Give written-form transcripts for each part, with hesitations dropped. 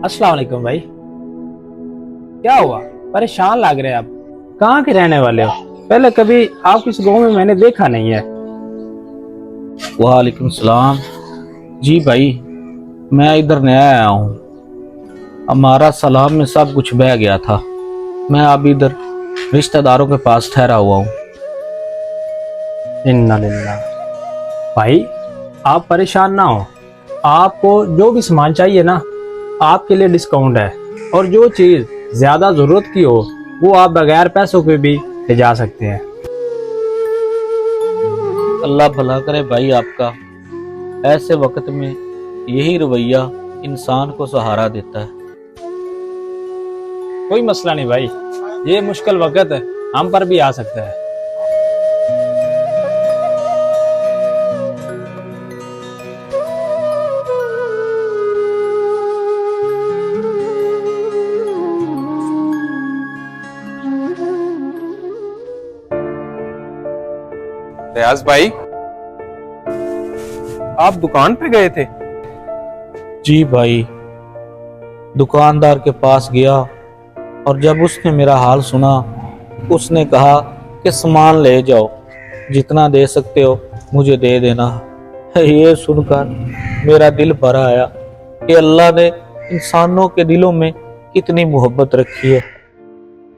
अस्सलाम वालेकुम भाई। क्या हुआ, परेशान लग रहे हैं आप? कहाँ के रहने वाले हो? पहले कभी आपको इस गांव में मैंने देखा नहीं है। वालेकुम सलाम। जी भाई, मैं इधर नया आया हूँ। हमारा सलाब में सब कुछ बह गया था। मैं अब इधर रिश्तेदारों के पास ठहरा हुआ हूँ। इन्ना लिल्लाह। भाई आप परेशान ना हो, आपको जो भी सामान चाहिए ना, आपके लिए डिस्काउंट है। और जो चीज़ ज़्यादा ज़रूरत की हो वो आप बगैर पैसों के भी ले जा सकते हैं। अल्लाह भला करे भाई आपका। ऐसे वक्त में यही रवैया इंसान को सहारा देता है। कोई मसला नहीं भाई, ये मुश्किल वक्त है, हम पर भी आ सकता है। रियाज भाई, आप दुकान पे गए थे? जी भाई, दुकानदार के पास गया और जब उसने मेरा हाल सुना, उसने कहा कि सामान ले जाओ, जितना दे सकते हो मुझे दे देना। ये सुनकर मेरा दिल भर आया कि अल्लाह ने इंसानों के दिलों में कितनी मोहब्बत रखी है।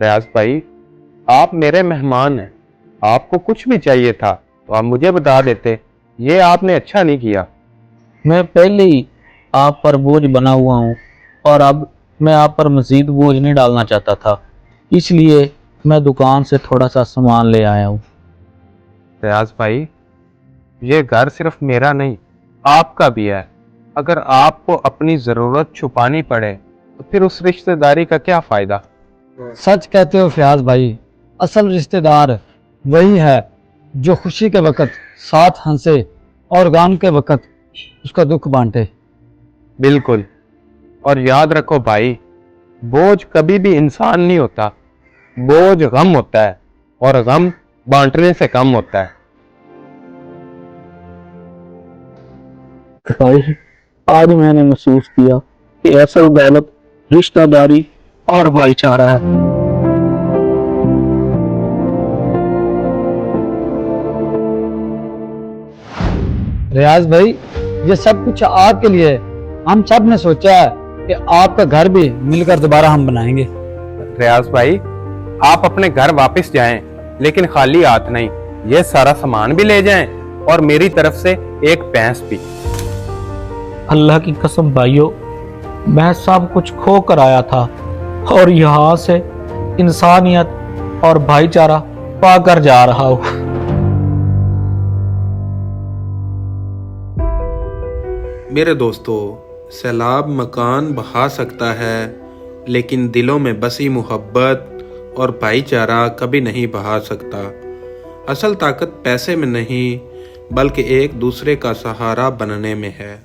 रियाज भाई, आप मेरे मेहमान हैं, आपको कुछ भी चाहिए था तो आप मुझे बता देते। ये आपने अच्छा नहीं किया। मैं पहले ही आप पर बोझ बना हुआ हूँ और अब मैं आप पर मजीद बोझ नहीं डालना चाहता था, इसलिए मैं दुकान से थोड़ा सा सामान ले आया हूँ। रियाज भाई, ये घर सिर्फ मेरा नहीं, आपका भी है। अगर आपको अपनी ज़रूरत छुपानी पड़े तो फिर उस रिश्तेदारी का क्या फ़ायदा? सच कहते हो फयाज भाई, असल रिश्तेदार वही है जो खुशी के वक्त साथ हंसे और गम के वक्त उसका दुख बांटे। बिल्कुल। और याद रखो भाई, बोझ कभी भी इंसान नहीं होता, बोझ गम होता है, और गम बांटने से कम होता है। भाई, आज मैंने महसूस किया कि असल दौलत रिश्तेदारी और भाईचारा है। रियाज भाई, ये सब कुछ आपके लिए है। हम सब ने सोचा है कि आपका घर भी मिलकर दोबारा हम बनाएंगे। रियाज भाई, आप अपने घर वापस जाएं, लेकिन खाली हाथ नहीं। ये सारा सामान भी ले जाएं और मेरी तरफ से एक भैंस भी। अल्लाह की कसम भाइयों, मैं सब कुछ खो कर आया था और यहाँ से इंसानियत और भाईचारा पाकर जा रहा हूँ। मेरे दोस्तों, सैलाब मकान बहा सकता है, लेकिन दिलों में बसी मोहब्बत और भाईचारा कभी नहीं बहा सकता। असल ताकत पैसे में नहीं, बल्कि एक दूसरे का सहारा बनने में है।